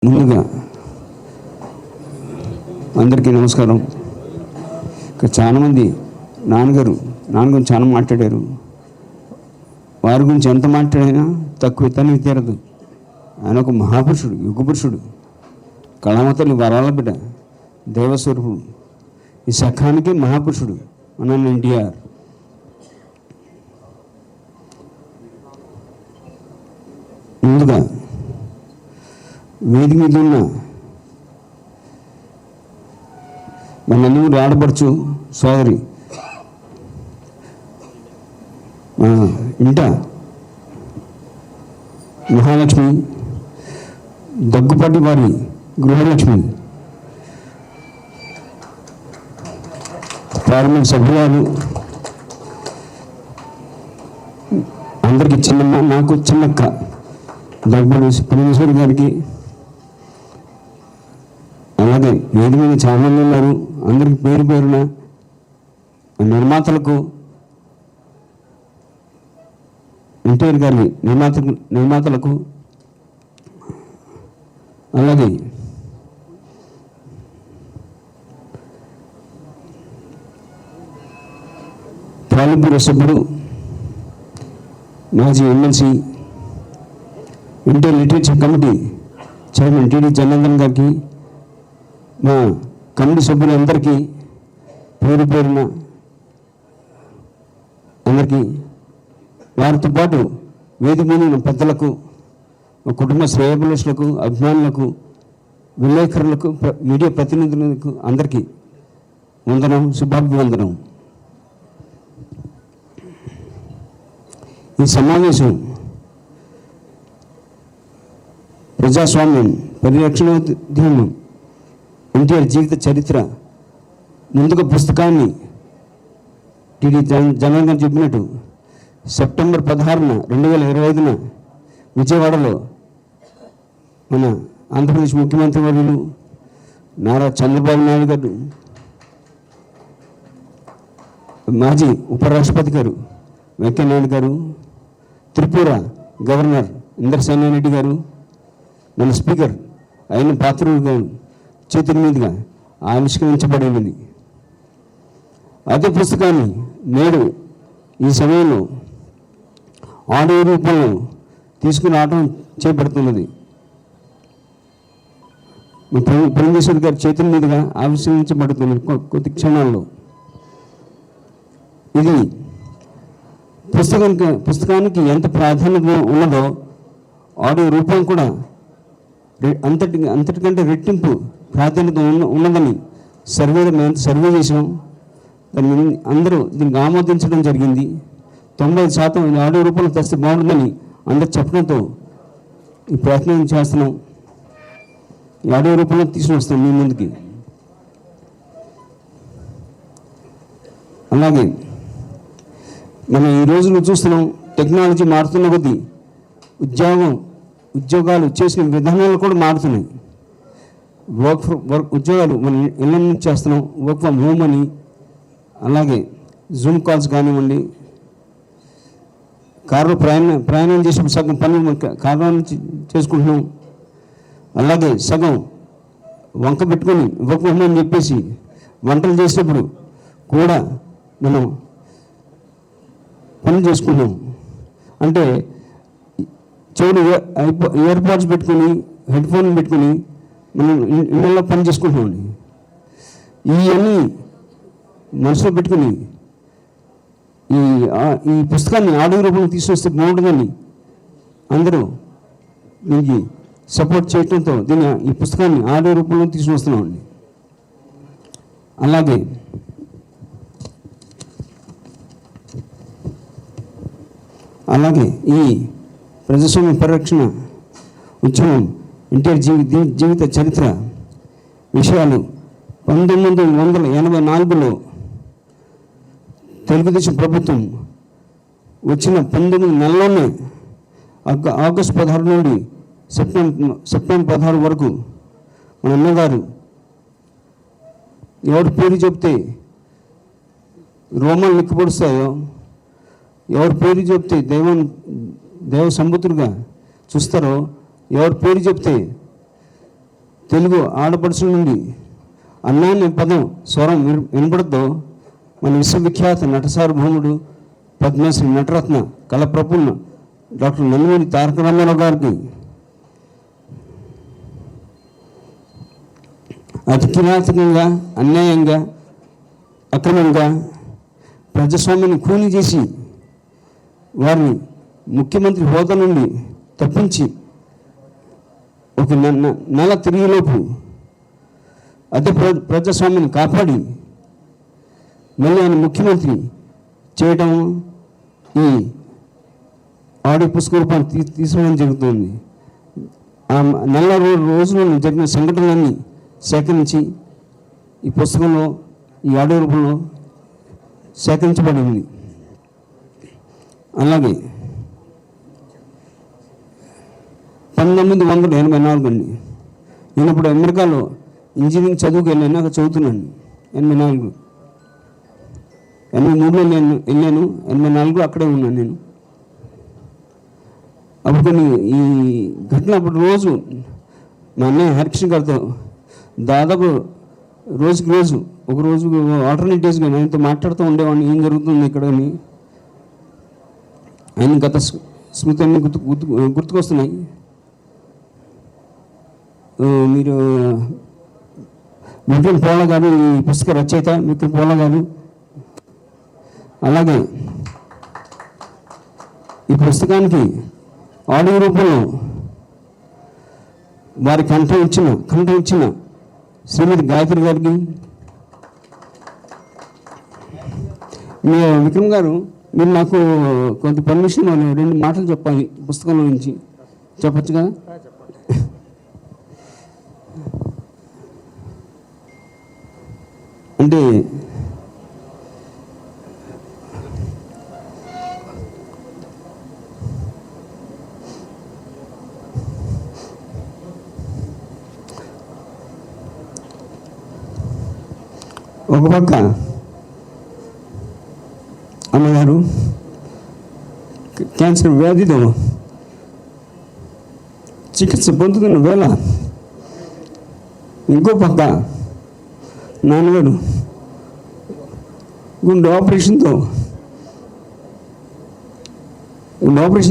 ముందుగా అందరికీ నమస్కారం. ఇక్కడ చాలామంది నాన్నగారు గురించి చాలా మాట్లాడారు. వారి గురించి ఎంత మాట్లాడినా తక్కువ తనివి తీరదు. ఆయన ఒక మహాపురుషుడు, యుగపురుషుడు, కళామతల్లి వరాల బిడ్డ, దేవస్వరూపుడు, ఈ సఖానికి మహాపురుషుడు మన ఎన్టీఆర్. ముందుగా వేదిక మీద ఉన్న మన నందమూరి ఆడపడుచు సోదరి ఇంట మహాలక్ష్మి, దగ్గుపాటి వారి గృహలక్ష్మి, పార్లమెంట్ సభ్యురాలు, అందరికీ చిన్నమ్మ, నాకు చిన్నక్క దగ్గుపాటి పరమేశ్వరి గారికి, అలాగే వేది మీద చాలామంది ఉన్నారు. అందరికి పేరు పేరున నిర్మాతలకు, ఎన్టీఆర్ గారి నిర్మాతలకు, అలాగే పాలిబ్యూరో సభ్యుడు, మాజీ MLC, NTR literature committee chairman TD Janardhan గారికి, మా కమిటీ సభ్యులందరికీ పేరు పేరున అందరికీ, వారితో పాటు వేదిక మీద ఉన్న పెద్దలకు, కుటుంబ శ్రేయోభిలాషులకు, అభిమానులకు, విలేకరులకు, మీడియా ప్రతినిధులకు అందరికీ వందనం, శుభాభివందనం. ఈ సమావేశం ప్రజాస్వామ్యం పరిరక్షణోద్యమం ఎన్టీఆర్ జీవిత చరిత్ర, ముందుగా పుస్తకాన్ని టీడీ జనార్దన్ గారు చెప్పినట్టు సెప్టెంబర్ 16న 2025న విజయవాడలో మన ఆంధ్రప్రదేశ్ ముఖ్యమంత్రి వర్యులు నారా చంద్రబాబు నాయుడు గారు, మాజీ ఉపరాష్ట్రపతి గారు వెంకయ్యనాయుడు గారు, త్రిపుర గవర్నర్ ఇంద్రసేన రెడ్డి గారు, మన స్పీకర్ అయిన పాత్రుడు గారు చేతుల మీదుగా ఆవిష్కరించబడినది. అదే పుస్తకాన్ని నేడు ఈ సమయంలో ఆడియో రూపంలో తీసుకుని రావడం చేపడుతున్నది. పరమేశ్వర్ గారి చేతుల మీదుగా ఆవిష్కరించబడుతున్నది కొద్ది క్షణాల్లో. ఇది పుస్తకానికి ఎంత ప్రాధాన్యత ఉన్నదో ఆడియో రూపం కూడా అంతటికంటే రెట్టింపు ప్రాధాన్యత ఉన్నదని సర్వే చేసాం. దాన్ని అందరూ దీనికి ఆమోదించడం జరిగింది. 90% ఆడియో రూపంలో తెస్తే బాగుంటుందని అందరు చెప్పడంతో ఈ ప్రయత్నం చేస్తున్నాం. ఈ ఆడియో రూపంలో తీసుకుని వస్తాం మీ ముందుకి. అలాగే మనం ఈ రోజులు చూస్తున్నాం, టెక్నాలజీ మారుతున్న కొద్దీ ఉద్యోగాలు చేసిన విధానాలు కూడా మారుతున్నాయి. ఉద్యోగాలు మనం ఇళ్ళ నుంచి చేస్తున్నాం, వర్క్ ఫ్రమ్ హోమ్ అని, అలాగే జూమ్ కాల్స్ కానివ్వండి, కారులో ప్రయాణం చేసినప్పుడు సగం పనులు కారులో నుంచి చేసుకుంటున్నాం. అలాగే సగం వంక పెట్టుకొని వర్క్ ఫ్రమ్ హోమ్ అని చెప్పేసి వంటలు చేసినప్పుడు కూడా మనం పనులు చేసుకున్నాం. అంటే చెవులు ఇయర్ పాడ్స్ పెట్టుకొని, హెడ్ ఫోన్ పెట్టుకొని మనం ఇళ్ళల్లో పని చేసుకుంటున్నామండి. ఇవన్నీ మనసులో పెట్టుకుని ఈ పుస్తకాన్ని ఆడియో రూపంలో తీసుకొస్తే బాగుంటుందని అందరూ దీనికి సపోర్ట్ చేయడంతో ఈ పుస్తకాన్ని ఆడియో రూపంలో తీసుకొస్తున్నామండి. అలాగే ఈ ప్రజాస్వామ్య పరిరక్షణ ఉద్యమం ఎన్టీఆర్ జీవిత చరిత్ర విషయాలు 1984లో తెలుగుదేశం ప్రభుత్వం వచ్చిన 19 నెలల్లోనే ఆగస్టు 16 నుండి సెప్టెంబర్ 16 వరకు మన అన్నగారు ఎవరి పేరు చెప్తే రోమాలు నిక్కపొడుస్తాయో, ఎవరి పేరు చెప్తే దేవ సంబుతులుగా చూస్తారో, ఎవరి పేరు చెప్తే తెలుగు ఆడపడుచుల నుండి అన్నా అనే పదం స్వరం వినపడతో మన విశ్వవిఖ్యాత నట సార్వభౌముడు పద్మశ్రీ నటరత్న కళప్రపున్న డాక్టర్ నందమూరి తారక రామారావు గారికి అతి కిరాతకంగా, అన్యాయంగా, అక్రమంగా ప్రజాస్వామ్యాన్ని కూని చేసి వారిని ముఖ్యమంత్రి హోదా నుండి తప్పించి ఒక నెల తిరిగిలోపు అదే ప్రజాస్వామ్యాన్ని కాపాడి మళ్ళీ ఆయన ముఖ్యమంత్రి చేయడం ఈ ఆడియో పుస్తక రూపాన్ని తీసుకోవడం జరుగుతుంది. ఆ నెల రోజుల్లో జరిగిన సంఘటనలన్నీ సేకరించి ఈ పుస్తకంలో ఈ ఆడియో రూపంలో సేకరించబడింది. అలాగే 1984 అండి, నేను ఇప్పుడు అమెరికాలో ఇంజనీరింగ్ చదువుకు వెళ్ళాను, అక్కడ చదువుతున్నాను. 83లో నేను వెళ్ళాను, 84లో అక్కడే ఉన్నాను నేను. అప్పుడు కొన్ని ఈ ఘటన అప్పుడు రోజు మా అన్నయ్య హరికృష్ణ గారితో దాదాపు రోజుకి రోజు ఒక రోజు ఆల్టర్నేట్ డేస్గా ఆయనతో మాట్లాడుతూ ఉండేవాడిని, ఏం జరుగుతుంది ఇక్కడ అని. ఆయన గత స్మృతి అన్నీ గుర్తుకొస్తున్నాయి. మీరు విక్రమ్ పోలా గారు ఈ పుస్తక రచయిత విక్రమ్ పోలా గారు. అలాగే ఈ పుస్తకానికి ఆడియో రూపంలో వారి కంఠం ఇచ్చిన శ్రీమతి గాయత్రి గారికి, మీ విక్రమ్ గారు మీరు నాకు కొంత పర్మిషన్ 2 మాటలు చెప్పాలి పుస్తకంలో నుంచి, చెప్పచ్చు కదా? అంటే ఒక పక్క అమ్మగారు క్యాన్సర్ వ్యాధితో చికిత్స పొందుతున్న వేళ, ఇంకో పక్క నాన్నగారు గుండె ఆపరేషన్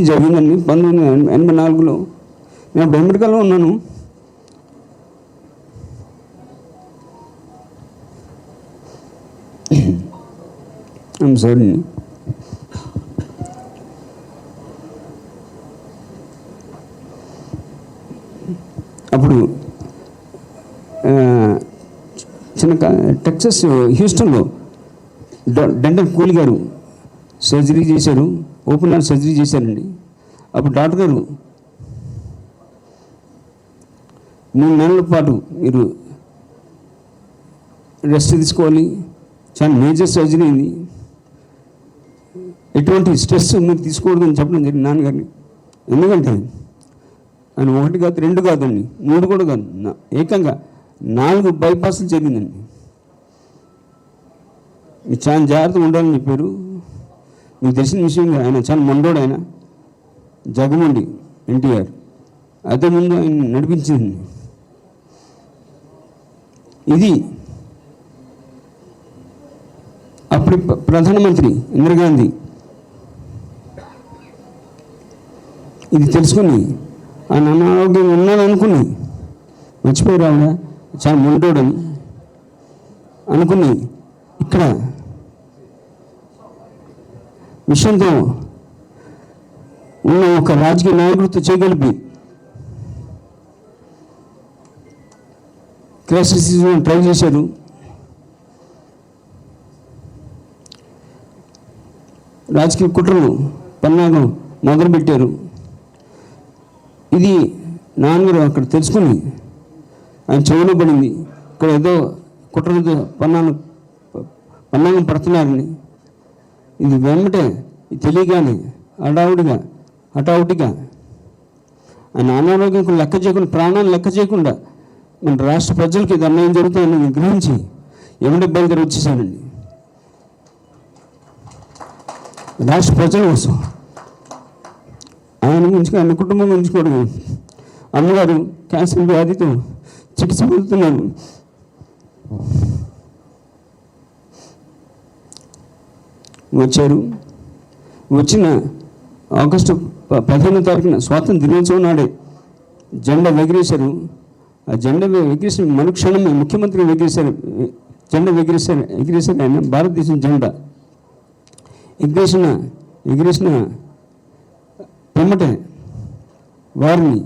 జరిగిందండి 1984లో. నేను అమెరికాలో ఉన్నాను. సారీ, అప్పుడు టెక్సస్ హ్యూస్టన్లో డెంటల్ కూలి గారు సర్జరీ చేశారు, ఓపెన్ హార్ట్ సర్జరీ చేశారండి. అప్పుడు డాక్టర్ గారు 3 నెలల పాటు మీరు రెస్ట్ తీసుకోవాలి, చాలా మేజర్ సర్జరీ అయింది, ఎటువంటి స్ట్రెస్ మీరు తీసుకోకూడదని చెప్పడం జరిగింది నాన్నగారిని. ఎందుకంటే ఆయన 1 కాదు 2 కాదండి, 3 కూడా కాదు, ఏకంగా 4 బైపాస్లు జరిగిందండి. మీరు చాలా జాగ్రత్తగా ఉండాలని చెప్పారు. మీకు తెలిసిన విషయంగా ఆయన చాలా మొండోడు, ఆయన జగమండి ఎన్టీఆర్, అదే ముందు ఆయన నడిపించింది. ఇది అప్పుడు ప్రధానమంత్రి ఇందిరాగాంధీ ఇది తెలుసుకుని ఆయన అనారోగ్యంగా ఉన్నాడనుకుని మర్చిపోయి రావుగా చాలా మొండోడని అనుకుని ఇక్కడ విషయంతో ఉన్న ఒక రాజకీయ నాయకుడితో చేయగలిపి క్రైసిస్ ట్రై చేశారు. రాజకీయ కుట్రలు పన్నాగం మొదలుపెట్టారు. ఇది నాన్నగారు అక్కడ తెలుసుకుని ఆయన చెవులో పడింది, ఇక్కడ ఏదో కుట్రలతో పన్నాగం పడుతున్నారని. ఇది వెంబటే తెలియగానే హఠావుటిగా ఆయన అనారోగ్యం లెక్క చేయకుండా, ప్రాణాలు లెక్క చేయకుండా మన రాష్ట్ర ప్రజలకి ఇది అన్యాయం జరుగుతుందని గ్రహించి ఎవరి బయలుదేరి వచ్చేసానండి. రాష్ట్ర ప్రజల కోసం, ఆయన గురించి, ఆయన కుటుంబం గురించి కూడా. అమ్మగారు క్యాన్సర్ వ్యాధితో చికిత్స పొందుతున్నాను. వచ్చిన ఆగస్టు 15వ తారీఖున స్వాతంత్ర దినోత్సవం నాడే జెండా ఎగిరేశారు. ఆ జెండా ఎగిరేసిన మరుక్షణమే ముఖ్యమంత్రి జెండా ఎగిరేశారు ఆయన. భారతదేశం జెండా ఎగిరేసిన పిమ్మటే వారిని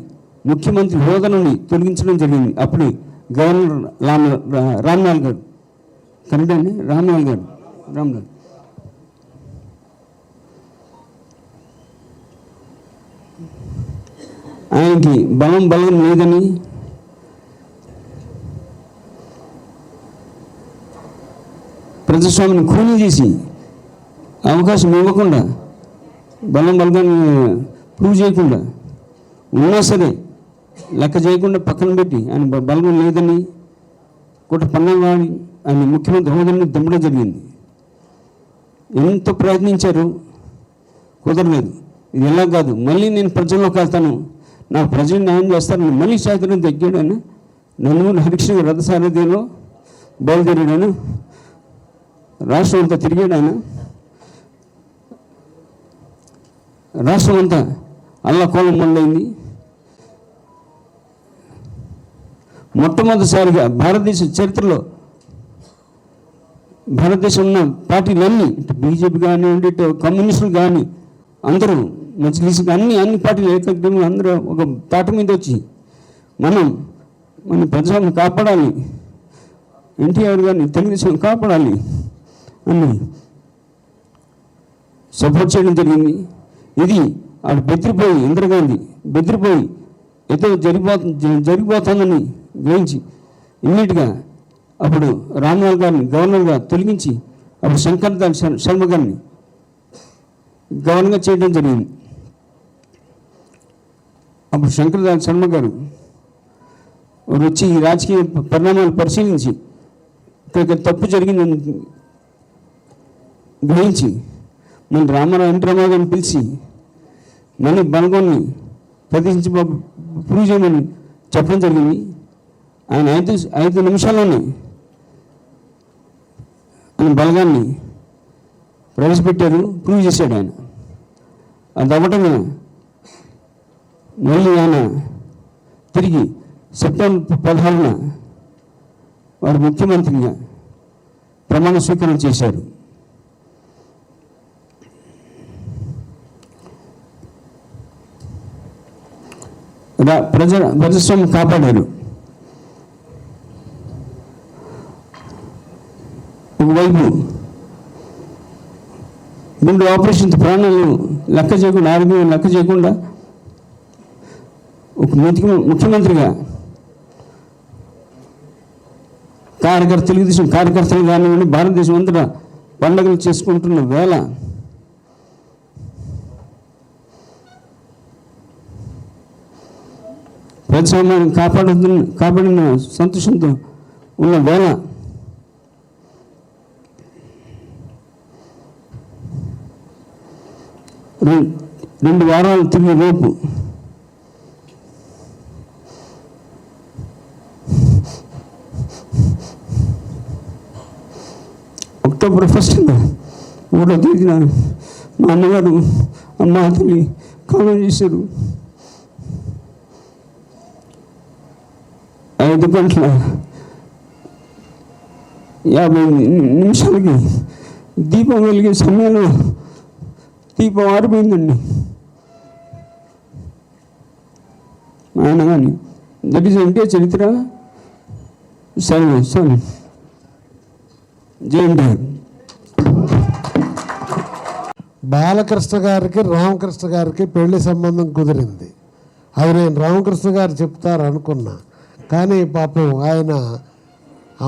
ముఖ్యమంత్రి హోదా నుండి తొలగించడం జరిగింది. అప్పుడు గవర్నర్ రామ్లాల్ గారు, కరెక్ట్ అండి, రామ్లాల్ ఆయనకి బలం లేదని ప్రజాస్వామ్యాన్ని ఖూనీ చేసి అవకాశం ఇవ్వకుండా బలాన్ని ప్రూవ్ చేయకుండా ఉన్నా సరే లెక్క చేయకుండా పక్కన పెట్టి ఆయన బలం లేదని పన్నాగాని ఆయన ముఖ్యమంత్రి హోదాని దింపడం జరిగింది. ఎంతో ప్రయత్నించారు, కుదరలేదు. ఇది ఎలా కాదు, మళ్ళీ నేను ప్రజల్లోకి వెళ్తాను, నాకు ప్రజలు న్యాయం చేస్తారని మళ్ళీ శాతం తగ్గాడు ఆయన. నన్ను హరికృష్ణ రథసారథ్యంలో బయలుదేరాడు. రాష్ట్రం అంతా తిరిగాడు ఆయన. రాష్ట్రం అంతా అల్లకోలం మొదలైంది. మొట్టమొదటిసారిగా భారతదేశ చరిత్రలో భారతదేశం ఉన్న పార్టీలన్నీ, బీజేపీ కానివ్వండి, కమ్యూనిస్టులు కానీ, అందరూ మజ్లిస్ అన్ని పార్టీలు ఏకగ్రీవంగా అందరూ ఒక తాట మీద వచ్చి మన ప్రజలను కాపాడాలి, ఎన్టీఆర్ గారిని తెలుగుదేశం కాపాడాలి అని సపోర్ట్ చేయడం జరిగింది. ఇది ఆడు బెదిరిపోయి, ఇందిరాగాంధీ బెదిరిపోయి ఏదో జరిగిపోతుందని గ్రహించి ఇమ్మీడియట్గా అప్పుడు రామ్లాల్ గారిని గవర్నర్గా తొలగించి అప్పుడు శంకర్దాల్ శర్మ గారిని గవర్నర్గా చేయడం జరిగింది. అప్పుడు శంకర్దాల్ శర్మ గారు వచ్చి ఈ రాజకీయ పరిణామాలు పరిశీలించి ఇక్కడ తప్పు జరిగిందని గ్రహించి మన ఎన్టీ రామారావు గారిని పిలిచి మళ్ళీ బలగొన్ని ప్రదర్శించి ప్రూవ్ చేయమని చెప్పడం జరిగింది. ఆయన 5 నిమిషాల్లోనే ఆయన బలగాన్ని ప్రవేశపెట్టారు, ప్రూవ్ చేశాడు ఆయన. అది అవ్వటమే మళ్ళీ ఆయన తిరిగి సెప్టెంబర్ 16న వారు ముఖ్యమంత్రిగా ప్రమాణ స్వీకారం చేశారు. ప్రజాస్వామ్యం కాపాడారు. ఒకవైపు 2 ఆపరేషన్స్ ప్రాణాలు లెక్క చేయకుండా, ఆరోగ్యం లెక్క చేయకుండా ఒక ముఖ్యమంత్రిగా తెలుగుదేశం కార్యకర్తలు కానివ్వండి, భారతదేశం అంతటా పండుగలు చేసుకుంటున్న వేళ ప్రజాస్వామ్యాన్ని కాపాడిన సంతోషంతో ఉన్న వేళ రెండు వారాలు తిరిగే లోపు అక్టోబర్ 1న 3వ తేదీన మా అన్నగారు అమ్మ తల్లి కాలం చేశారు. 5 గంటల 50 నిమిషాలకి దీపం వెలిగే సమయంలో దీపం ఆరిపోయిందండి. ఆయన కానీ దట్ ఈస్ ఎన్టీఆర్ చరిత్ర. సరే జయంటీఆర్. బాలకృష్ణ గారికి రామకృష్ణ గారికి పెళ్లి సంబంధం కుదిరింది. అది నేను రామకృష్ణ గారు చెప్తారు అనుకున్నా, కానీ పాపం ఆయన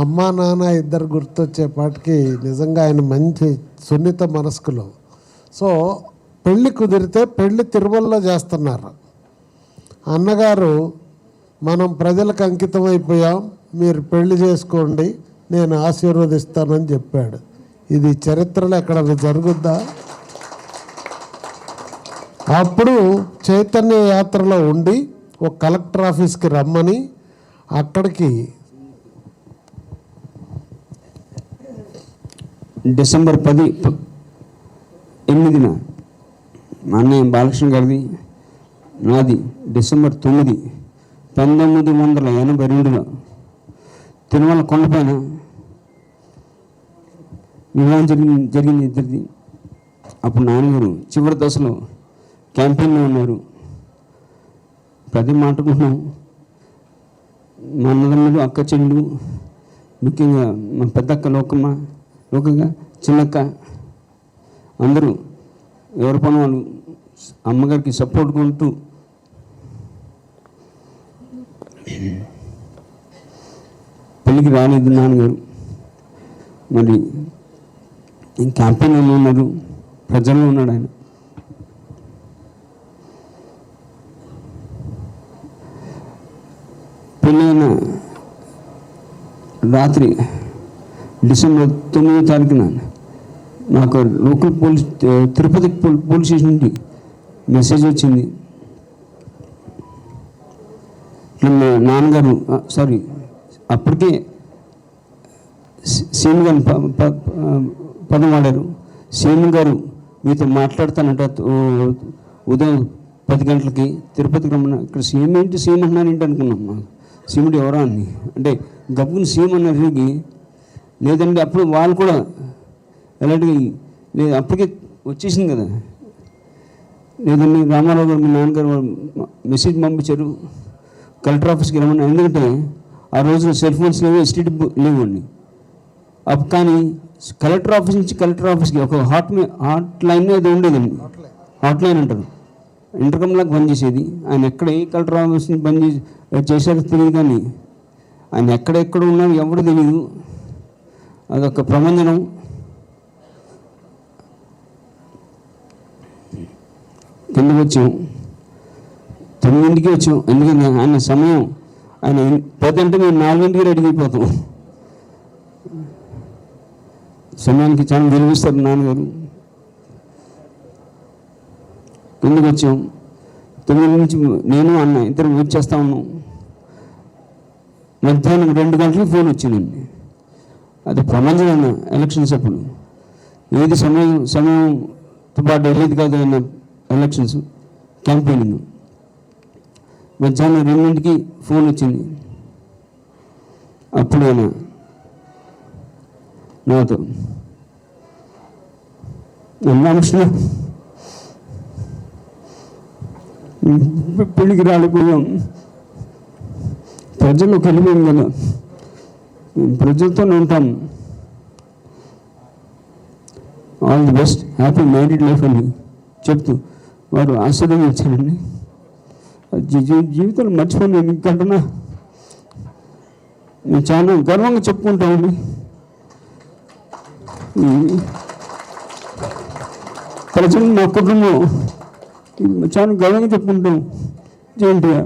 అమ్మా నాన్న ఇద్దరు గుర్తొచ్చేపాటికి నిజంగా ఆయన మంచి సున్నిత మనస్కులు. సో పెళ్ళి కుదిరితే పెళ్ళి తిరుమలలో చేస్తున్నారు. అన్నగారు మనం ప్రజలకు అంకితం అయిపోయాం, మీరు పెళ్లి చేసుకోండి, నేను ఆశీర్వదిస్తానని చెప్పాడు. ఇది చరిత్రలో ఎక్కడ జరుగుద్దా? అప్పుడు చైతన్య యాత్రలో ఉండి ఒక కలెక్టర్ ఆఫీస్కి రమ్మని అక్కడికి డిసెంబర్ 8న మా అన్నయ్య బాలకృష్ణ గారిది, నాది డిసెంబర్ 9, 1982లో తిరుమల కొండపైన వివాహం జరిగింది ఇద్దరిది. అప్పుడు నాన్నగారు చివరి దశలో క్యాంపెయిన్లో ఉన్నారు. ప్రతి మాట్లాడుకుంటున్నాం. మా అన్నదమ్ములు, అక్క చెల్లు, ముఖ్యంగా మా పెద్దక్క లోకగా చిన్నక్క అందరూ ఎవరి పని వాళ్ళు అమ్మగారికి సపోర్ట్ కొంటూ పెళ్ళికి రాలేదు నాన్నగారు. మరి క్యాంపెయిన్లో ఉన్నారు, ప్రజల్లో ఉన్నాడు ఆయన. పెళ్ళైన రాత్రి డిసెంబర్ 9వ తారీఖున నాకు లోకల్ తిరుపతి పోలీస్ స్టేషన్ నుండి మెసేజ్ వచ్చింది. మా నాన్నగారు అప్పటికే సీఎం గారు పదం వాడారు. సీఎం గారు మీతో మాట్లాడతానంట ఉదయం 10 గంటలకి తిరుపతికి రమ్మన్నా. ఇక్కడ సీఎం ఏంటి, సీఎం అంటున్నారు ఏంటి అనుకున్నాం. సీఎండి ఎవరా అని అంటే గబ్బుని సీఎం అన్నారు. లేదండి అప్పుడు వాళ్ళు కూడా ఎలాంటి లేదు, అప్పటికే వచ్చేసింది కదా. లేదండి రామారావు గారు మీ నాన్నగారు మెసేజ్ పంపించారు కలెక్టర్ ఆఫీస్కి రమ్మని. ఎందుకంటే ఆ రోజున సెల్ ఫోన్స్ లేవు, ఎస్టీడీ లేవండి. అప్పుడు కానీ కలెక్టర్ ఆఫీస్ నుంచి కలెక్టర్ ఆఫీస్కి ఒక హాట్ లైన్ అది ఉండేదండి. హాట్ లైన్ అంటారు, ఇంటర్కమ్లాగా పనిచేసేది. ఆయన ఎక్కడ ఏ కలెక్టర్ ఆఫీస్ నుంచి చేశారో తెలియదు, కానీ ఆయన ఎక్కడెక్కడ ఉన్నారో ఎవరు తెలియదు. అదొక ప్రబంధనం. కిందకి వచ్చాం, 9కి వచ్చాం. ఎందుకంటే ఆయన సమయం ఆయన 10 అంటే మేము 4కి రెడీ అయిపోతాం. సమయానికి చాలా విలువిస్తారు నాన్నగారు. కిందకి వచ్చాం. 9 నుంచి నేను అన్న ఇద్దరు వెయిట్ చేస్తూ ఉన్నాం. మధ్యాహ్నం 2 గంటలకు ఫోన్ వచ్చిందండి. అది ప్రపంచమైన ఎలక్షన్స్ అప్పుడు ఏది సమయంతో పాటు వెళ్ళేది కాదు. ఆయన ఎలక్షన్స్ క్యాంపెయినింగ్. మధ్యాహ్నం 2కి ఫోన్ వచ్చింది. అప్పుడు ఆయన నాతో రామకృష్ణ పెళ్ళికి రాలేకపోయాం, ప్రజల్లోకి వెళ్ళిపోయాం కదా, ప్రజలతోనే ఉంటాం, all the best, happy married life అని చెప్తూ వారు ఆశీర్వదించారండి. జీవితంలో మర్చిపోలేను. ఇంకంటున్నా నేను చాలా గర్వంగా చెప్పుకుంటామండి. ప్రజలు మా కుటుంబం చాలా గర్వంగా చెప్పుకుంటాం. జయంతిగా